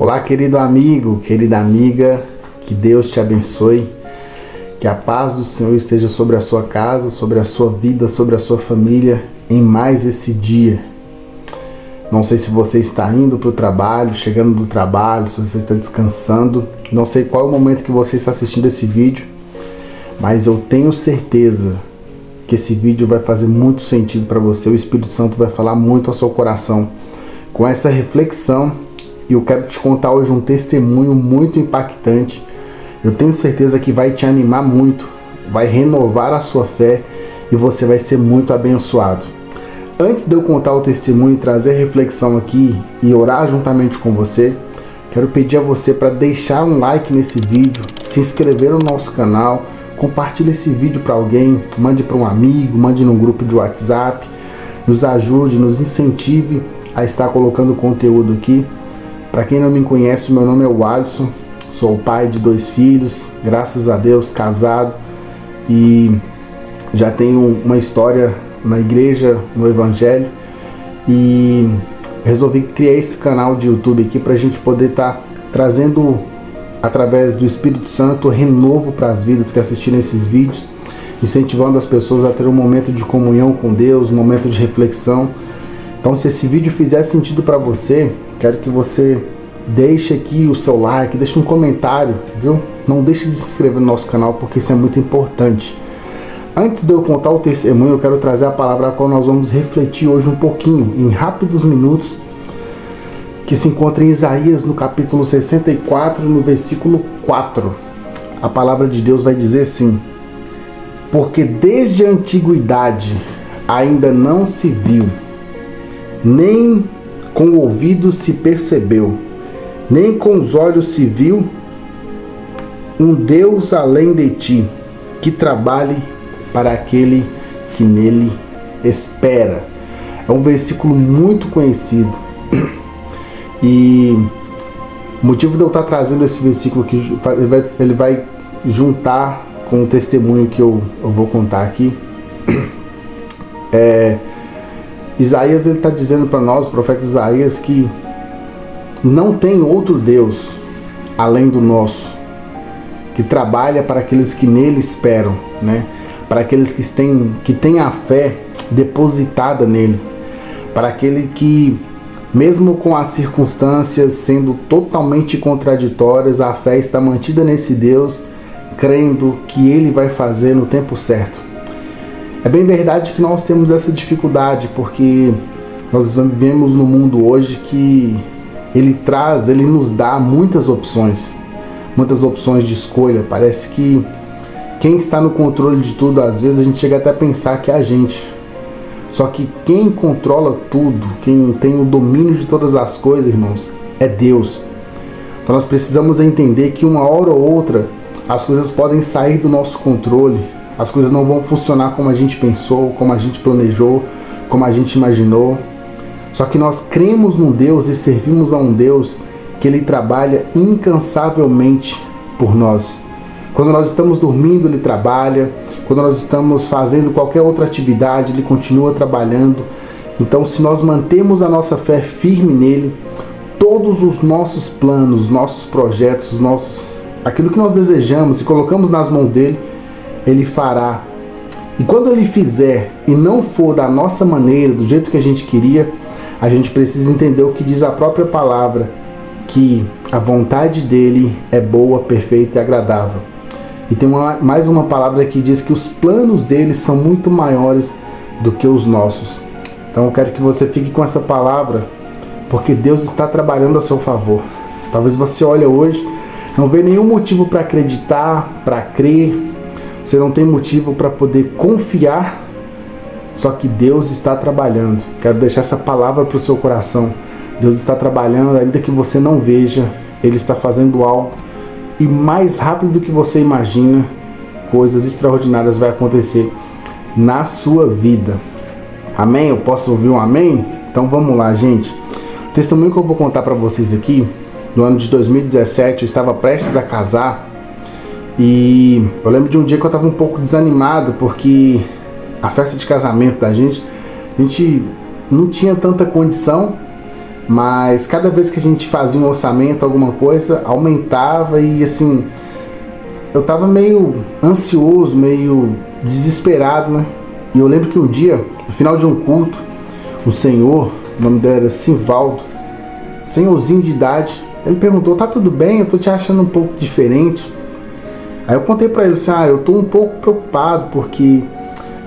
Olá, querido amigo, querida amiga, que Deus te abençoe, que a paz do Senhor esteja sobre a sua casa, sobre a sua vida, sobre a sua família, em mais esse dia. Não sei se você está indo para o trabalho, chegando do trabalho, se você está descansando, não sei qual é o momento que você está assistindo esse vídeo, mas eu tenho certeza que esse vídeo vai fazer muito sentido para você, o Espírito Santo vai falar muito ao seu coração com essa reflexão. E eu quero te contar hoje um testemunho muito impactante. Eu tenho certeza que vai te animar muito, vai renovar a sua fé e você vai ser muito abençoado. Antes de eu contar o testemunho e trazer a reflexão aqui e orar juntamente com você, quero pedir a você para deixar um like nesse vídeo, se inscrever no nosso canal, compartilhe esse vídeo para alguém, mande para um amigo, mande num grupo de WhatsApp, nos ajude, nos incentive a estar colocando conteúdo aqui. Para quem não me conhece, meu nome é Alisson, sou o pai de 2 filhos, graças a Deus, casado, e já tenho uma história na igreja, no evangelho, e resolvi criar esse canal de YouTube aqui para a gente poder estar trazendo, através do Espírito Santo, renovo para as vidas que assistirem esses vídeos, incentivando as pessoas a ter um momento de comunhão com Deus, um momento de reflexão. Então, se esse vídeo fizer sentido para você, quero que você deixe aqui o seu like, deixe um comentário, viu? Não deixe de se inscrever no nosso canal, porque isso é muito importante. Antes de eu contar o testemunho, eu quero trazer a palavra a qual nós vamos refletir hoje um pouquinho, em rápidos minutos, que se encontra em Isaías, no capítulo 64, no versículo 4. A palavra de Deus vai dizer assim: porque desde a antiguidade ainda não se viu, nem com o ouvido se percebeu, nem com os olhos se viu um Deus além de ti, que trabalhe para aquele que nele espera. É um versículo muito conhecido. E o motivo de eu estar trazendo esse versículo aqui, ele vai juntar com o testemunho que eu vou contar aqui. Isaías, ele está dizendo para nós, o profeta Isaías, que não tem outro Deus além do nosso, que trabalha para aqueles que nele esperam, né? Para aqueles que têm a fé depositada nele, para aquele que, mesmo com as circunstâncias sendo totalmente contraditórias, a fé está mantida nesse Deus, crendo que ele vai fazer no tempo certo. É bem verdade que nós temos essa dificuldade, porque nós vivemos no mundo hoje que ele nos dá muitas opções de escolha. Parece que quem está no controle de tudo, às vezes a gente chega até a pensar que é a gente. Só que quem controla tudo, quem tem o domínio de todas as coisas, irmãos, é Deus. Então nós precisamos entender que uma hora ou outra as coisas podem sair do nosso controle. As coisas não vão funcionar como a gente pensou, como a gente planejou, como a gente imaginou. Só que nós cremos num Deus e servimos a um Deus que Ele trabalha incansavelmente por nós. Quando nós estamos dormindo, Ele trabalha. Quando nós estamos fazendo qualquer outra atividade, Ele continua trabalhando. Então, se nós mantemos a nossa fé firme nele, todos os nossos planos, nossos projetos, aquilo que nós desejamos e colocamos nas mãos dele, Ele fará. E quando Ele fizer e não for da nossa maneira, do jeito que a gente queria, a gente precisa entender o que diz a própria palavra, que a vontade dele é boa, perfeita e agradável. E tem mais uma palavra que diz que os planos dele são muito maiores do que os nossos. Então eu quero que você fique com essa palavra, porque Deus está trabalhando a seu favor. Talvez você olhe hoje, não vê nenhum motivo para acreditar, para crer. Você não tem motivo para poder confiar, só que Deus está trabalhando. Quero deixar essa palavra para o seu coração. Deus está trabalhando, ainda que você não veja, Ele está fazendo algo. E mais rápido do que você imagina, coisas extraordinárias vão acontecer na sua vida. Amém? Eu posso ouvir um amém? Então vamos lá, gente. O testemunho que eu vou contar para vocês aqui, no ano de 2017, eu estava prestes a casar. E eu lembro de um dia que eu estava um pouco desanimado, porque a festa de casamento da gente, a gente não tinha tanta condição mas cada vez que a gente fazia um orçamento, alguma coisa, aumentava e assim, eu tava meio ansioso, meio desesperado, né? E eu lembro que um dia, no final de um culto, um senhor, o nome dele era Simvaldo, senhorzinho de idade, ele perguntou: tá tudo bem? Eu tô te achando um pouco diferente. Aí eu contei pra ele assim: eu tô um pouco preocupado porque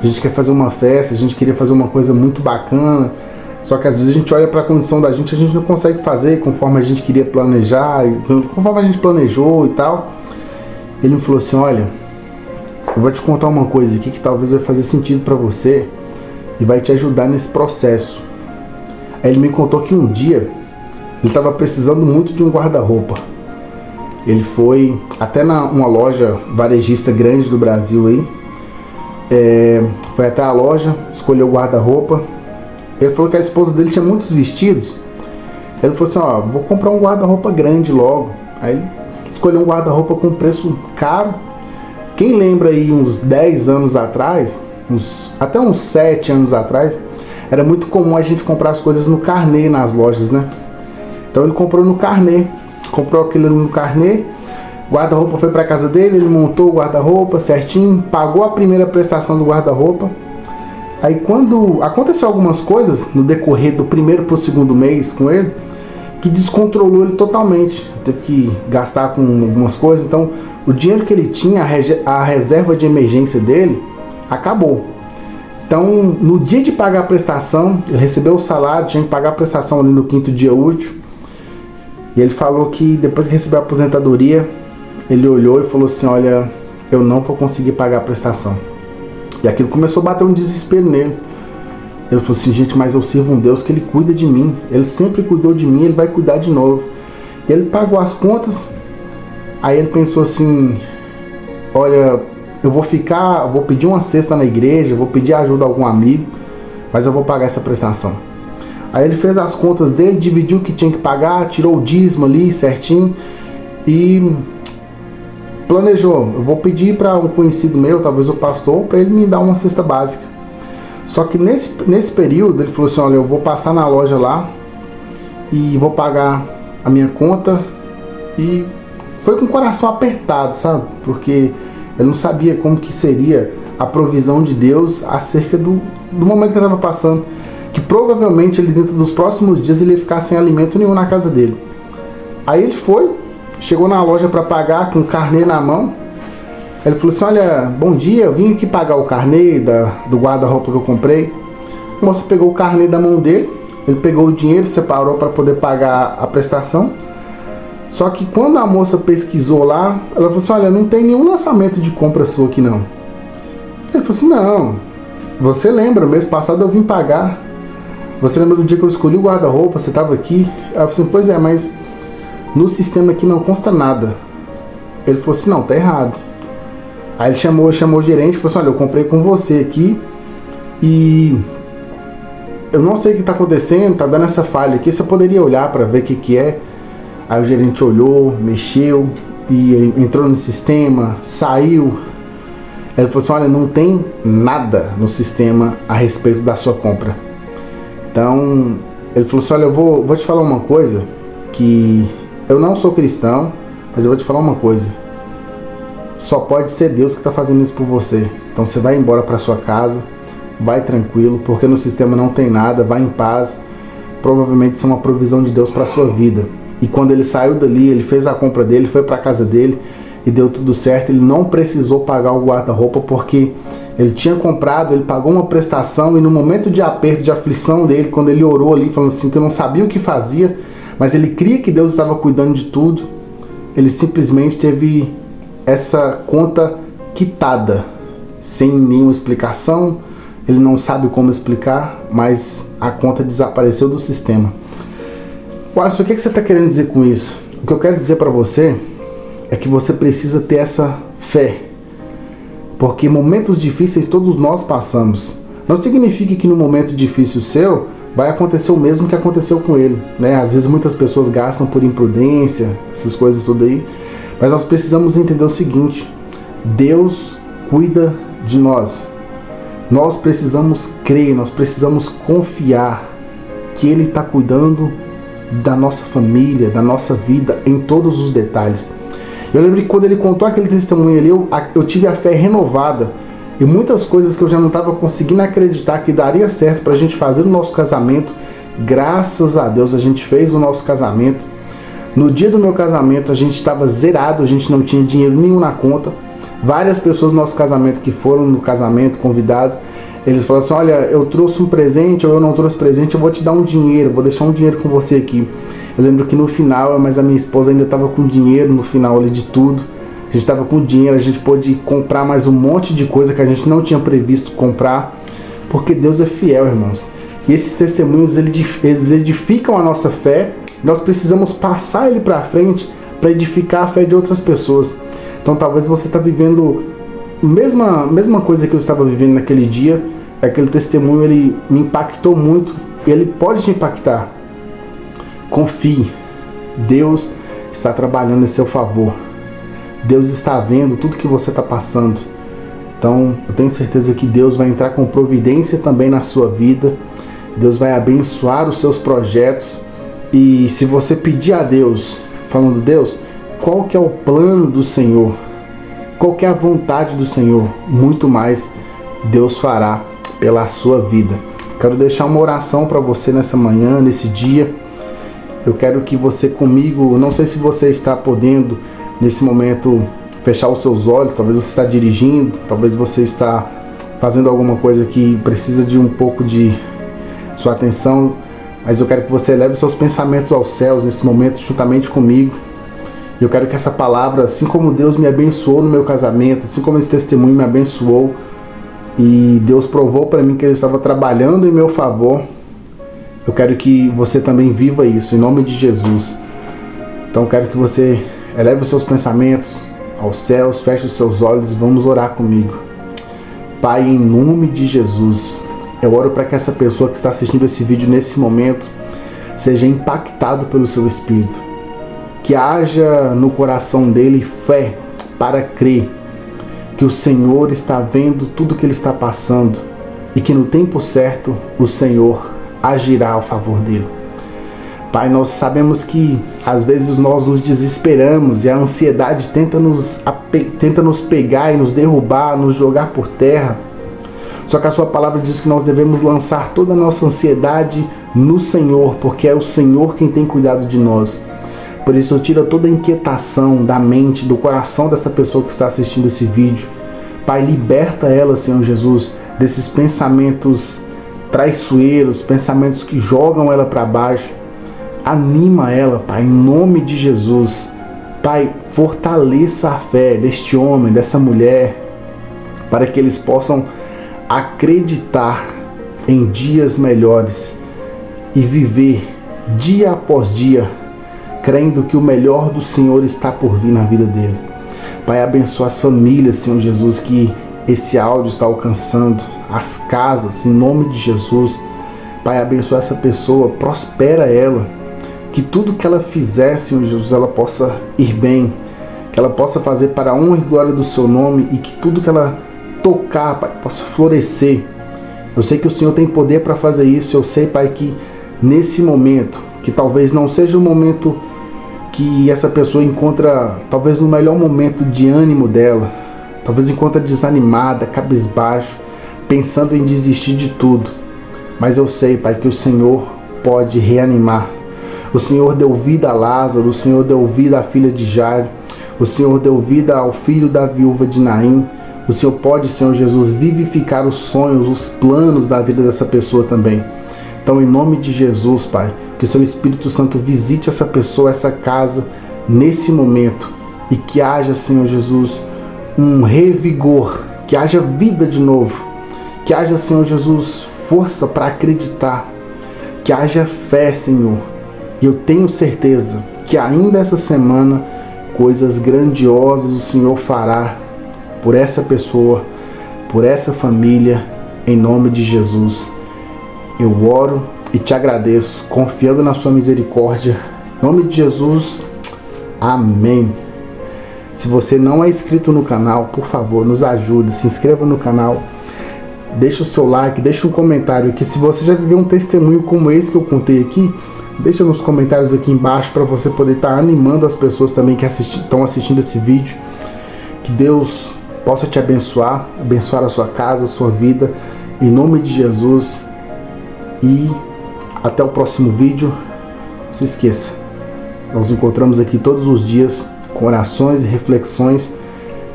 a gente quer fazer uma festa, a gente queria fazer uma coisa muito bacana, só que às vezes a gente olha para a condição da gente, a gente não consegue fazer conforme a gente queria planejar, conforme a gente planejou e tal. Ele me falou assim: olha, eu vou te contar uma coisa aqui que talvez vai fazer sentido para você e vai te ajudar nesse processo. Aí ele me contou que um dia ele estava precisando muito de um guarda-roupa. Ele foi até uma loja varejista grande do Brasil aí, foi até a loja, escolheu o guarda-roupa. Ele falou que a esposa dele tinha muitos vestidos. Ele falou assim: vou comprar um guarda-roupa grande logo. Aí ele escolheu um guarda-roupa com preço caro. Quem lembra aí uns 10 anos atrás, até uns 7 anos atrás, era muito comum a gente comprar as coisas no carnê nas lojas, né? Então ele comprou no carnê, comprou aquilo no carnê. O guarda-roupa foi para casa dele, ele montou o guarda-roupa certinho, pagou a primeira prestação do guarda-roupa. Aí quando aconteceu algumas coisas no decorrer do primeiro para o segundo mês com ele, que descontrolou ele totalmente. Teve que gastar com algumas coisas, então o dinheiro que ele tinha, a reserva de emergência dele, acabou. Então no dia de pagar a prestação, ele recebeu o salário, tinha que pagar a prestação ali no 5º dia útil. E ele falou que depois que recebeu a aposentadoria, ele olhou e falou assim: olha, eu não vou conseguir pagar a prestação. E aquilo começou a bater um desespero nele. Ele falou assim: gente, mas eu sirvo um Deus que ele cuida de mim. Ele sempre cuidou de mim, ele vai cuidar de novo. E ele pagou as contas. Aí ele pensou assim: olha, eu vou pedir uma cesta na igreja, vou pedir ajuda a algum amigo, mas eu vou pagar essa prestação. Aí ele fez as contas dele, dividiu o que tinha que pagar, tirou o dízimo ali certinho e planejou: eu vou pedir para um conhecido meu, talvez o pastor, para ele me dar uma cesta básica. Só que nesse período ele falou assim: olha, eu vou passar na loja lá e vou pagar a minha conta. E foi com o coração apertado, sabe? Porque ele não sabia como que seria a provisão de Deus acerca do momento que ele estava passando, que provavelmente ele, dentro dos próximos dias, ele ia ficar sem alimento nenhum na casa dele. Aí ele chegou na loja para pagar com o carnê na mão. Ele falou assim: olha, bom dia, eu vim aqui pagar o carnê do guarda-roupa que eu comprei. A moça pegou o carnê da mão dele, ele pegou o dinheiro, separou para poder pagar a prestação. Só que quando a moça pesquisou lá, ela falou assim: olha, não tem nenhum lançamento de compra sua aqui não. Ele falou assim: não, você lembra, mês passado eu vim pagar. Você lembra do dia que eu escolhi o guarda-roupa, você estava aqui? Ela falou assim: pois é, mas no sistema aqui não consta nada. Ele falou assim: não, tá errado. Aí ele chamou o gerente e falou assim: olha, eu comprei com você aqui e eu não sei o que está acontecendo, tá dando essa falha aqui, você poderia olhar para ver o que é? Aí o gerente olhou, mexeu e entrou no sistema, saiu. Ele falou assim: olha, não tem nada no sistema a respeito da sua compra. Então ele falou assim: olha, eu vou te falar uma coisa, que eu não sou cristão, mas eu vou te falar uma coisa: só pode ser Deus que está fazendo isso por você. Então você vai embora para sua casa, vai tranquilo, porque no sistema não tem nada, vai em paz. Provavelmente isso é uma provisão de Deus para a sua vida. E quando ele saiu dali, ele fez a compra dele, foi para a casa dele e deu tudo certo. Ele não precisou pagar o guarda-roupa porque ele tinha comprado, ele pagou uma prestação, e no momento de aperto, de aflição dele, quando ele orou ali, falando assim que eu não sabia o que fazia, mas ele cria que Deus estava cuidando de tudo, ele simplesmente teve essa conta quitada, sem nenhuma explicação. Ele não sabe como explicar, mas a conta desapareceu do sistema. Wallace, o que você está querendo dizer com isso? O que eu quero dizer para você é que você precisa ter essa fé, porque momentos difíceis todos nós passamos. Não significa que no momento difícil seu vai acontecer o mesmo que aconteceu com ele, né? Às vezes muitas pessoas gastam por imprudência, essas coisas tudo aí, mas nós precisamos entender o seguinte: Deus cuida de nós. Nós precisamos crer, nós precisamos confiar que Ele está cuidando da nossa família, da nossa vida, em todos os detalhes. Eu lembro que quando ele contou aquele testemunho ali, eu tive a fé renovada e muitas coisas que eu já não estava conseguindo acreditar que daria certo para a gente fazer o nosso casamento. Graças a Deus a gente fez o nosso casamento. No dia do meu casamento a gente estava zerado, a gente não tinha dinheiro nenhum na conta. Várias pessoas do nosso casamento que foram no casamento, convidados, eles falaram assim: olha, eu trouxe um presente ou eu não trouxe presente, eu vou te dar um dinheiro, vou deixar um dinheiro com você aqui. Eu lembro que no final, mas a minha esposa ainda estava com dinheiro no final ali de tudo. A gente estava com dinheiro, a gente pôde comprar mais um monte de coisa que a gente não tinha previsto comprar, porque Deus é fiel, irmãos. E esses testemunhos, eles edificam a nossa fé. Nós precisamos passar ele para frente para edificar a fé de outras pessoas. Então talvez você está vivendo a mesma coisa que eu estava vivendo naquele dia. Aquele testemunho, ele me impactou muito e ele pode te impactar. Confie, Deus está trabalhando em seu favor. Deus está vendo tudo que você está passando. Então eu tenho certeza que Deus vai entrar com providência também na sua vida. Deus vai abençoar os seus projetos. E se você pedir a Deus, falando: Deus, qual que é o plano do Senhor? Qual que é a vontade do Senhor? Muito mais Deus fará pela sua vida. Quero deixar uma oração para você nessa manhã, nesse dia. Eu quero que você comigo, não sei se você está podendo nesse momento fechar os seus olhos, talvez você está dirigindo, talvez você está fazendo alguma coisa que precisa de um pouco de sua atenção, mas eu quero que você leve seus pensamentos aos céus nesse momento juntamente comigo. Eu quero que essa palavra, assim como Deus me abençoou no meu casamento, assim como esse testemunho me abençoou e Deus provou para mim que Ele estava trabalhando em meu favor, eu quero que você também viva isso, em nome de Jesus. Então eu quero que você eleve os seus pensamentos aos céus, feche os seus olhos e vamos orar comigo. Pai, em nome de Jesus, eu oro para que essa pessoa que está assistindo esse vídeo nesse momento seja impactado pelo seu Espírito. Que haja no coração dele fé para crer que o Senhor está vendo tudo que ele está passando e que no tempo certo o Senhor agirá a favor dele. Pai, nós sabemos que às vezes nós nos desesperamos e a ansiedade tenta nos pegar e nos derrubar, nos jogar por terra. Só que a sua palavra diz que nós devemos lançar toda a nossa ansiedade no Senhor, porque é o Senhor quem tem cuidado de nós. Por isso, tira toda a inquietação da mente, do coração dessa pessoa que está assistindo esse vídeo. Pai, liberta ela, Senhor Jesus, desses pensamentos traiçoeiros, pensamentos que jogam ela para baixo. Anima ela, Pai, em nome de Jesus. Pai, fortaleça a fé deste homem, dessa mulher, para que eles possam acreditar em dias melhores e viver dia após dia, crendo que o melhor do Senhor está por vir na vida deles. Pai, abençoa as famílias, Senhor Jesus, que esse áudio está alcançando, as casas, em nome de Jesus. Pai, abençoa essa pessoa, prospera ela, que tudo que ela fizer, Senhor Jesus, ela possa ir bem, que ela possa fazer para a honra e glória do seu nome e que tudo que ela tocar, Pai, possa florescer. Eu sei que o Senhor tem poder para fazer isso. Eu sei, Pai, que nesse momento, que talvez não seja o momento que essa pessoa encontra, talvez no melhor momento de ânimo dela, talvez encontra desanimada, cabisbaixo, pensando em desistir de tudo. Mas eu sei, Pai, que o Senhor pode reanimar. O Senhor deu vida a Lázaro, o Senhor deu vida à filha de Jairo, o Senhor deu vida ao filho da viúva de Naim. O Senhor pode, Senhor Jesus, vivificar os sonhos, os planos da vida dessa pessoa também. Então, em nome de Jesus, Pai, que o Seu Espírito Santo visite essa pessoa, essa casa, nesse momento. E que haja, Senhor Jesus, um revigor, que haja vida de novo. Que haja, Senhor Jesus, força para acreditar. Que haja fé, Senhor. E eu tenho certeza que ainda essa semana, coisas grandiosas o Senhor fará por essa pessoa, por essa família, em nome de Jesus. Eu oro e te agradeço, confiando na sua misericórdia. Em nome de Jesus, amém. Se você não é inscrito no canal, por favor, nos ajude, se inscreva no canal, deixa o seu like, deixa um comentário, que se você já viveu um testemunho como esse que eu contei aqui, Deixa nos comentários aqui embaixo para você poder estar animando as pessoas também que estão assistindo esse vídeo. Que Deus possa te abençoar, abençoar a sua casa, a sua vida, em nome de Jesus. E até o próximo vídeo. Não se esqueça, nós nos encontramos aqui todos os dias com orações e reflexões,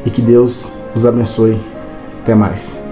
e que Deus nos abençoe. Até mais.